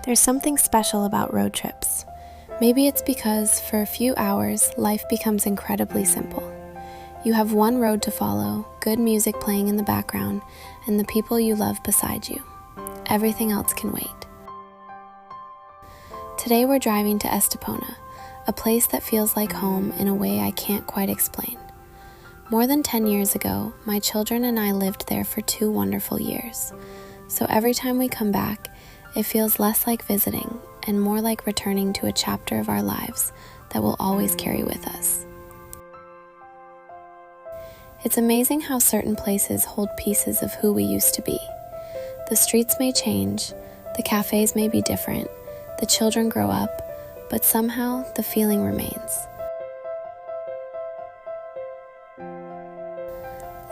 There's something special about road trips. Maybe it's because for a few hours, life becomes incredibly simple. You have one road to follow, good music playing in the background, and the people you love beside you. Everything else can wait. Today we're driving to Estepona, a place that feels like home in a way I can't quite explain. More than 10 years ago, my children and I lived there for 2 wonderful years. So every time we come back, it feels less like visiting and more like returning to a chapter of our lives that will always carry with us. It's amazing how certain places hold pieces of who we used to be. The streets may change, the cafes may be different, the children grow up, but somehow the feeling remains.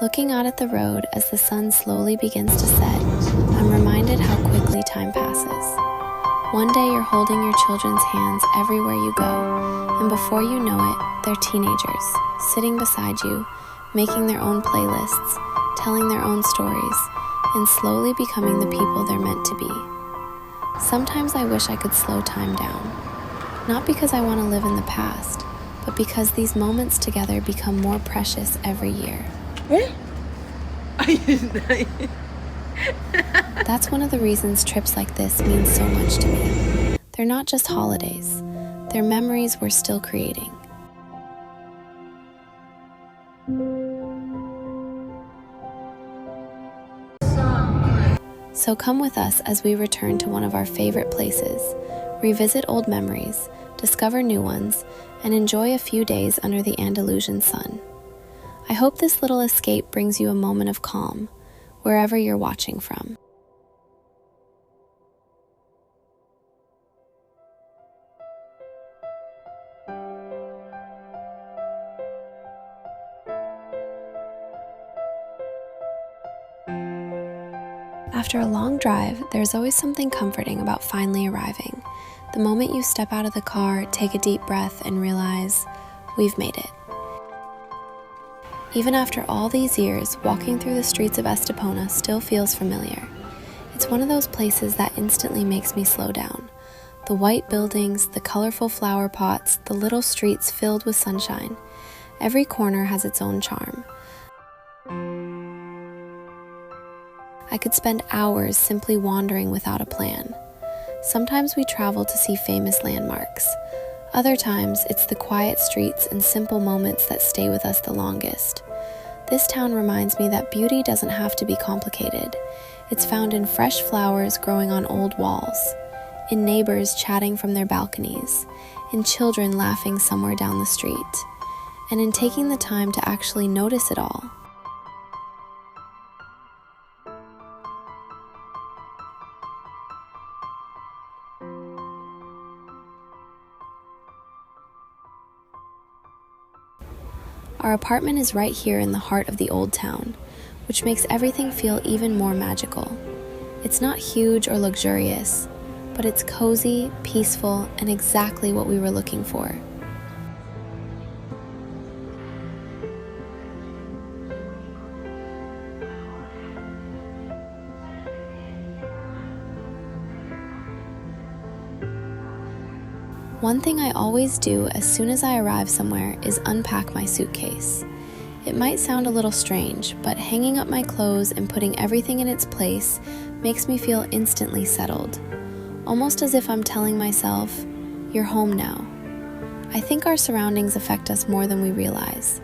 Looking out at the road as the sun slowly begins to set, I'm reminded how quickly time passes. One day you're holding your children's hands everywhere you go, and before you know it, they're teenagers, sitting beside you, making their own playlists, telling their own stories, and slowly becoming the people they're meant to be. Sometimes I wish I could slow time down, not because I want to live in the past, but because these moments together become more precious every year. That's one of the reasons trips like this mean so much to me. They're not just holidays, they're memories we're still creating. So come with us as we return to one of our favorite places, revisit old memories, discover new ones, and enjoy a few days under the Andalusian sun. I hope this little escape brings you a moment of calm, wherever you're watching from. After a long drive, there's always something comforting about finally arriving. The moment you step out of the car, take a deep breath, and realize, we've made it. Even after all these years, walking through the streets of Estepona still feels familiar. It's one of those places that instantly makes me slow down. The white buildings, the colorful flower pots, the little streets filled with sunshine. Every corner has its own charm. I could spend hours simply wandering without a plan. Sometimes we travel to see famous landmarks. Other times, it's the quiet streets and simple moments that stay with us the longest. This town reminds me that beauty doesn't have to be complicated. It's found in fresh flowers growing on old walls, in neighbors chatting from their balconies, in children laughing somewhere down the street, and in taking the time to actually notice it all. Our apartment is right here in the heart of the old town, which makes everything feel even more magical. It's not huge or luxurious, but it's cozy, peaceful, and exactly what we were looking for. One thing I always do as soon as I arrive somewhere is unpack my suitcase. It might sound a little strange, but hanging up my clothes and putting everything in its place makes me feel instantly settled. Almost as if I'm telling myself, you're home now. I think our surroundings affect us more than we realize.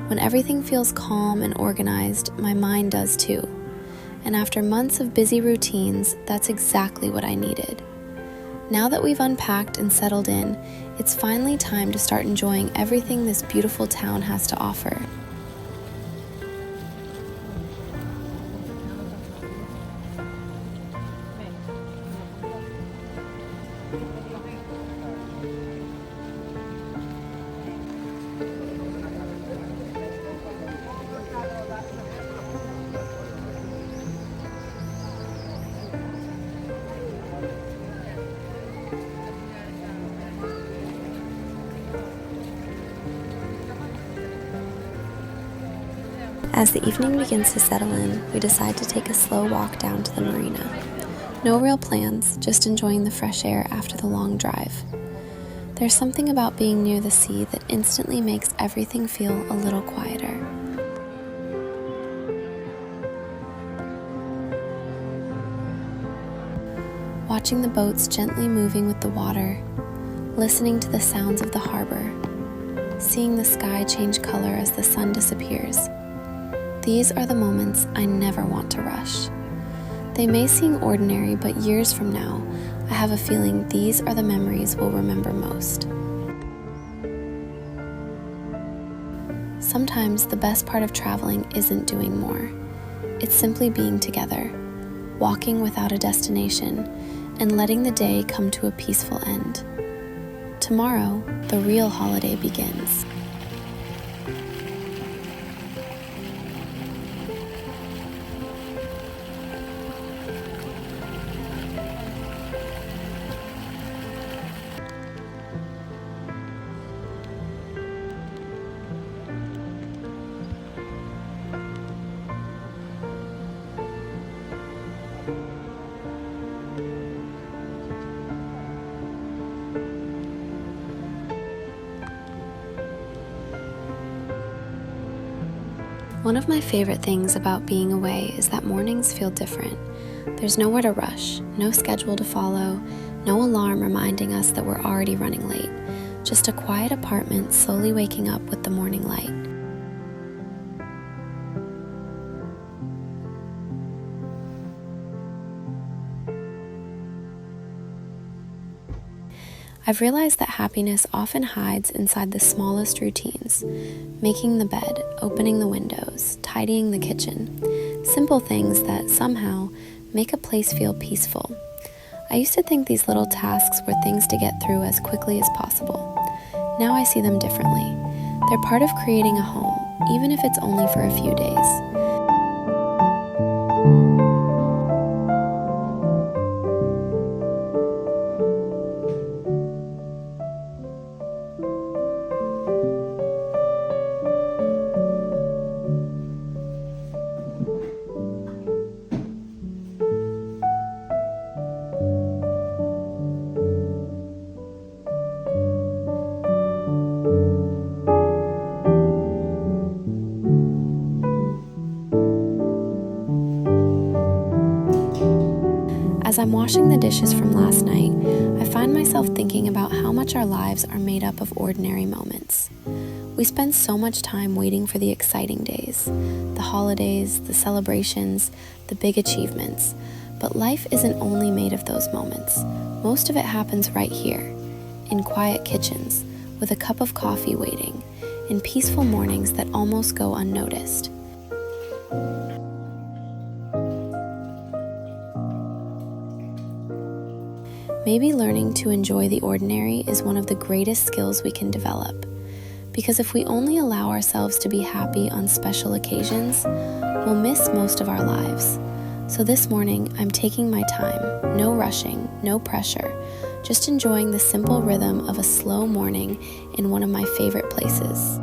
When everything feels calm and organized, my mind does too. And after months of busy routines, that's exactly what I needed. Now that we've unpacked and settled in, it's finally time to start enjoying everything this beautiful town has to offer. As the evening begins to settle in, we decide to take a slow walk down to the marina. No real plans, just enjoying the fresh air after the long drive. There's something about being near the sea that instantly makes everything feel a little quieter. Watching the boats gently moving with the water, listening to the sounds of the harbor, seeing the sky change color as the sun disappears. These are the moments I never want to rush. They may seem ordinary, but years from now, I have a feeling these are the memories we'll remember most. Sometimes the best part of traveling isn't doing more. It's simply being together, walking without a destination, and letting the day come to a peaceful end. Tomorrow, the real holiday begins. One of my favorite things about being away is that mornings feel different. There's nowhere to rush, no schedule to follow, no alarm reminding us that we're already running late. Just a quiet apartment slowly waking up with the morning light. I've realized that happiness often hides inside the smallest routines. Making the bed, opening the windows, tidying the kitchen. Simple things that somehow make a place feel peaceful. I used to think these little tasks were things to get through as quickly as possible. Now I see them differently. They're part of creating a home, even if it's only for a few days. As I'm washing the dishes from last night, I find myself thinking about how much our lives are made up of ordinary moments. We spend so much time waiting for the exciting days, the holidays, the celebrations, the big achievements. But life isn't only made of those moments. Most of it happens right here, in quiet kitchens, with a cup of coffee waiting, in peaceful mornings that almost go unnoticed. Maybe learning to enjoy the ordinary is one of the greatest skills we can develop. Because if we only allow ourselves to be happy on special occasions, we'll miss most of our lives. So this morning, I'm taking my time, no rushing, no pressure, just enjoying the simple rhythm of a slow morning in one of my favorite places.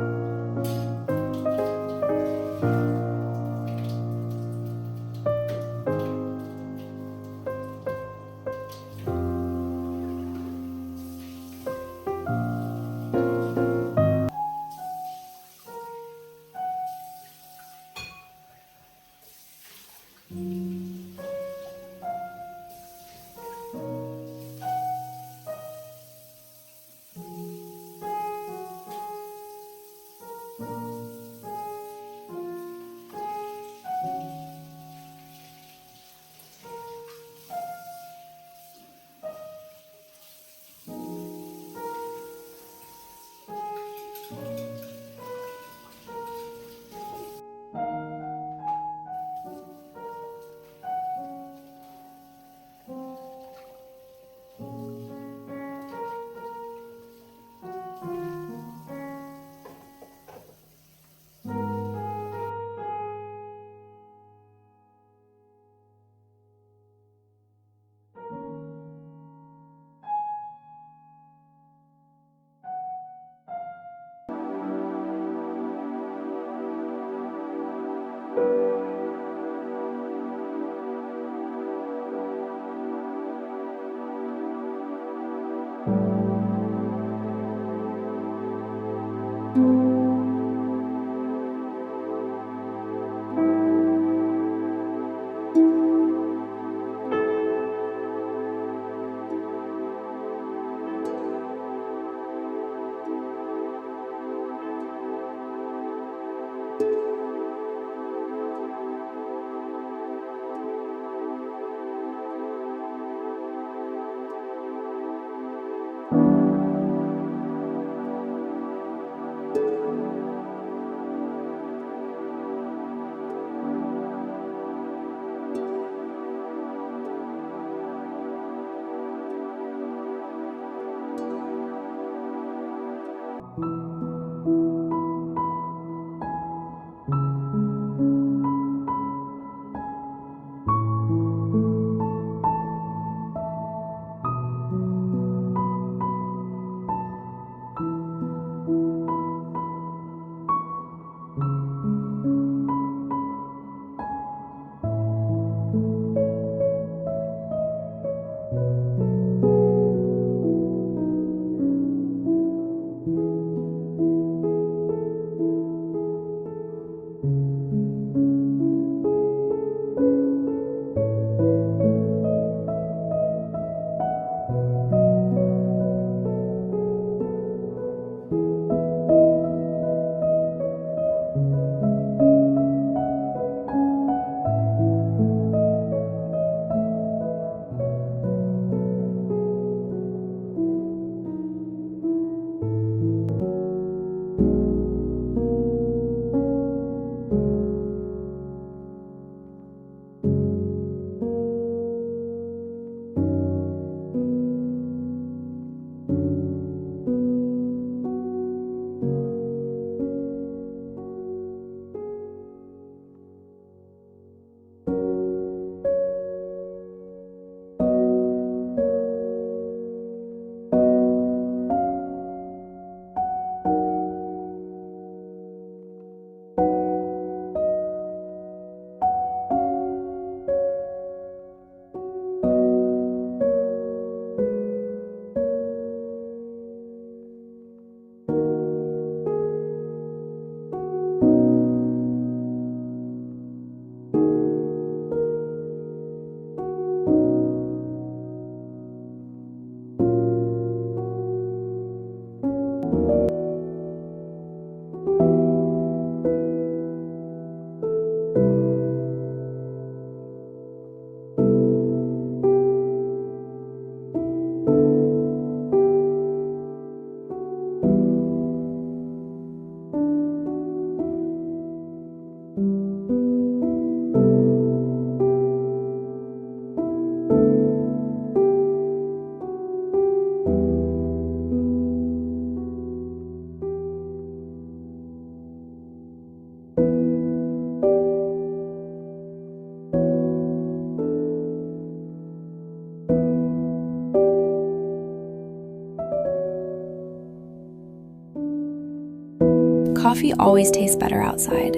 coffee always tastes better outside.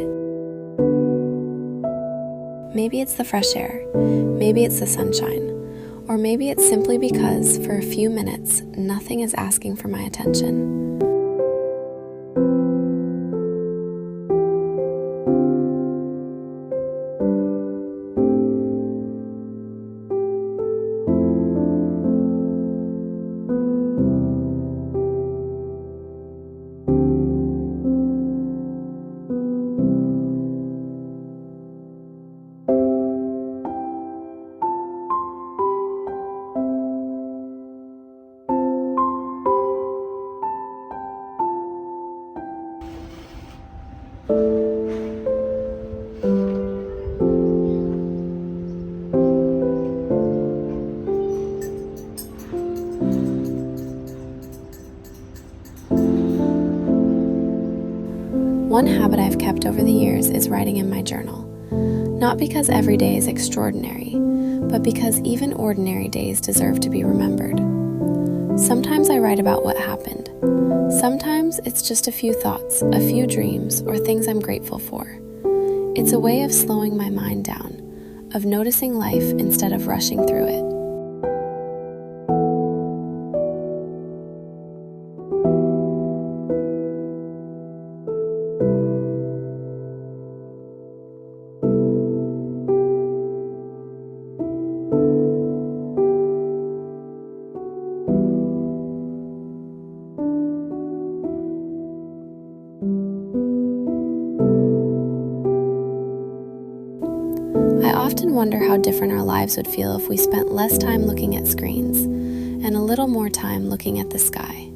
Maybe it's the fresh air, maybe it's the sunshine, or maybe it's simply because, for a few minutes, nothing is asking for my attention. One habit I've kept over the years is writing in my journal. Not because every day is extraordinary, but because even ordinary days deserve to be remembered. Sometimes I write about what happened. Sometimes it's just a few thoughts, a few dreams, or things I'm grateful for. It's a way of slowing my mind down, of noticing life instead of rushing through it. I often wonder how different our lives would feel if we spent less time looking at screens and a little more time looking at the sky.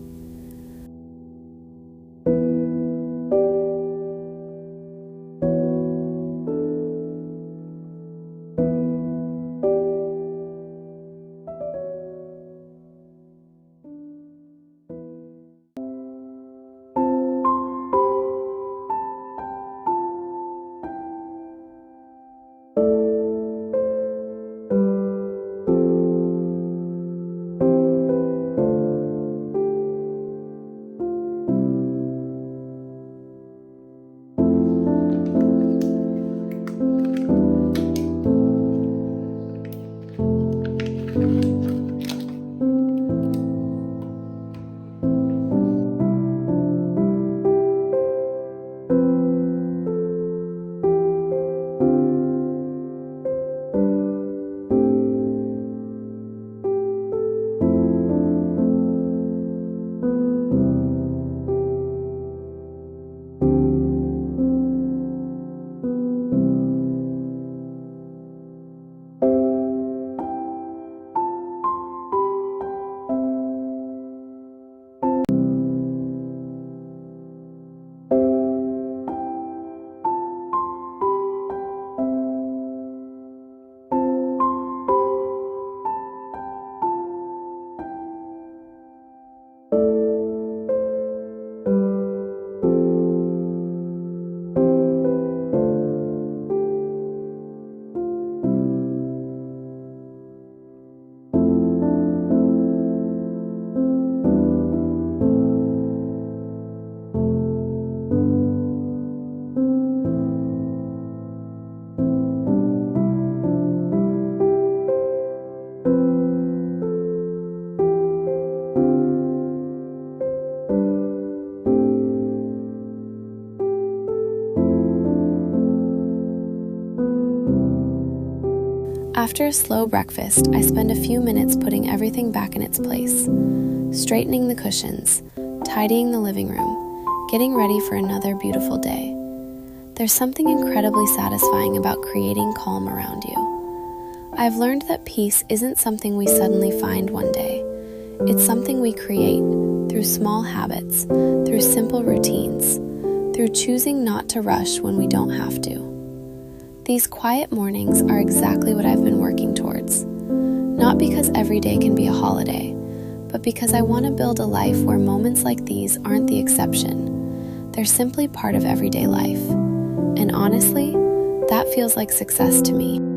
After a slow breakfast, I spend a few minutes putting everything back in its place, straightening the cushions, tidying the living room, getting ready for another beautiful day. There's something incredibly satisfying about creating calm around you. I've learned that peace isn't something we suddenly find one day. It's something we create through small habits, through simple routines, through choosing not to rush when we don't have to. These quiet mornings are exactly what I've been working towards. Not because every day can be a holiday, but because I want to build a life where moments like these aren't the exception. They're simply part of everyday life. And honestly, that feels like success to me.